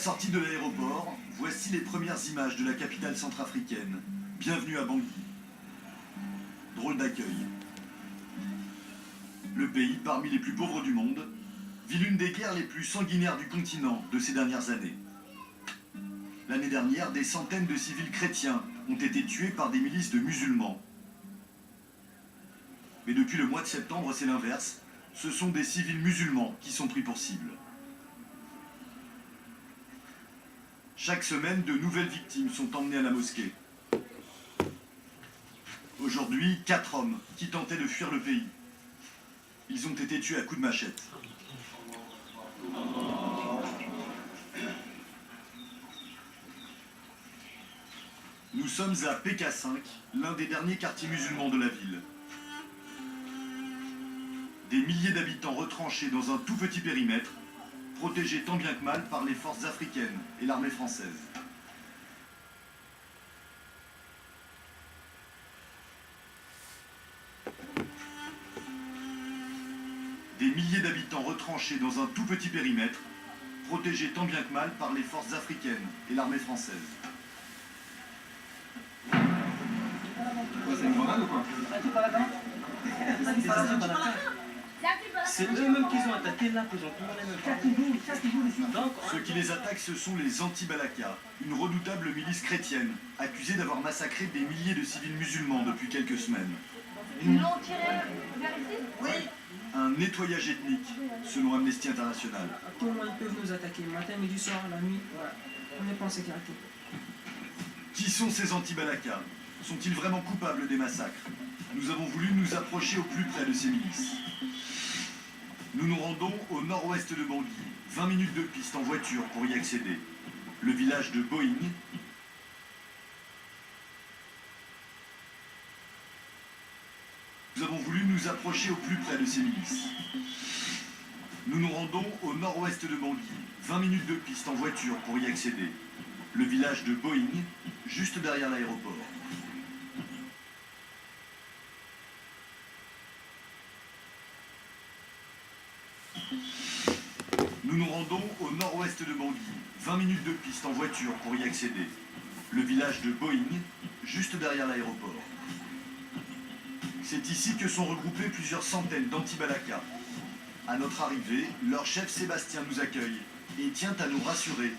sortie de l'aéroport, voici les premières images de la capitale centrafricaine. Bienvenue à Bangui. Drôle d'accueil. Le pays, parmi les plus pauvres du monde, vit l'une des guerres les plus sanguinaires du continent de ces dernières années. L'année dernière, des centaines de civils chrétiens ont été tués par des milices de musulmans. Mais depuis le mois de septembre, c'est l'inverse. Ce sont des civils musulmans qui sont pris pour cible. Chaque semaine, de nouvelles victimes sont emmenées à la mosquée. Aujourd'hui, 4 hommes qui tentaient de fuir le pays. Ils ont été tués à coups de machette. Nous sommes à PK5, l'un des derniers quartiers musulmans de la ville. Des milliers d'habitants retranchés dans un tout petit périmètre, protégés tant bien que mal par les forces africaines et l'armée française. Des milliers d'habitants retranchés dans un tout petit périmètre, protégés tant bien que mal par les forces africaines et l'armée française. C'est une grenade ou quoi? C'est eux-mêmes qui ont attaqué là, qu'ils ont tourné. Donc, Ceux qui les attaquent, ce sont les anti-Balaka, une redoutable milice chrétienne, accusée d'avoir massacré des milliers de civils musulmans depuis quelques semaines. Ils l'ont tiré vers ici? Oui. Un nettoyage ethnique, selon Amnesty International. à tout moment, ils peuvent nous attaquer, matin, midi, soir, la nuit. Voilà. On n'est pas en sécurité. Qui sont ces anti-Balaka? Sont-ils vraiment coupables des massacres? Nous avons voulu nous approcher au plus près de ces milices. Nous nous rendons au nord-ouest de Bangui, 20 minutes de piste en voiture pour y accéder. Le village de Boing. Nous avons voulu nous approcher au plus près de ces milices. Nous nous rendons au nord-ouest de Bangui, 20 minutes de piste en voiture pour y accéder. Le village de Boing, juste derrière l'aéroport. Nous nous rendons au nord-ouest de Bangui, 20 minutes de piste en voiture pour y accéder. Le village de Boing, juste derrière l'aéroport. C'est ici que sont regroupés plusieurs centaines d'anti-Balaka. À notre arrivée, leur chef Sébastien nous accueille et tient à nous rassurer.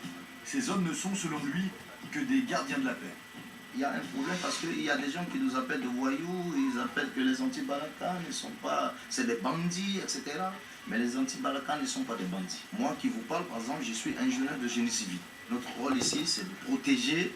Ces hommes ne sont, selon lui, que des gardiens de la paix. Il y a un problème parce qu'il y a des gens qui nous appellent de voyous, ils appellent que les anti-Balaka ne sont pas... c'est des bandits, etc. Mais les anti-Balaka ne sont pas des bandits. Moi qui vous parle, par exemple, je suis ingénieur de génie civil. Notre rôle ici, c'est de protéger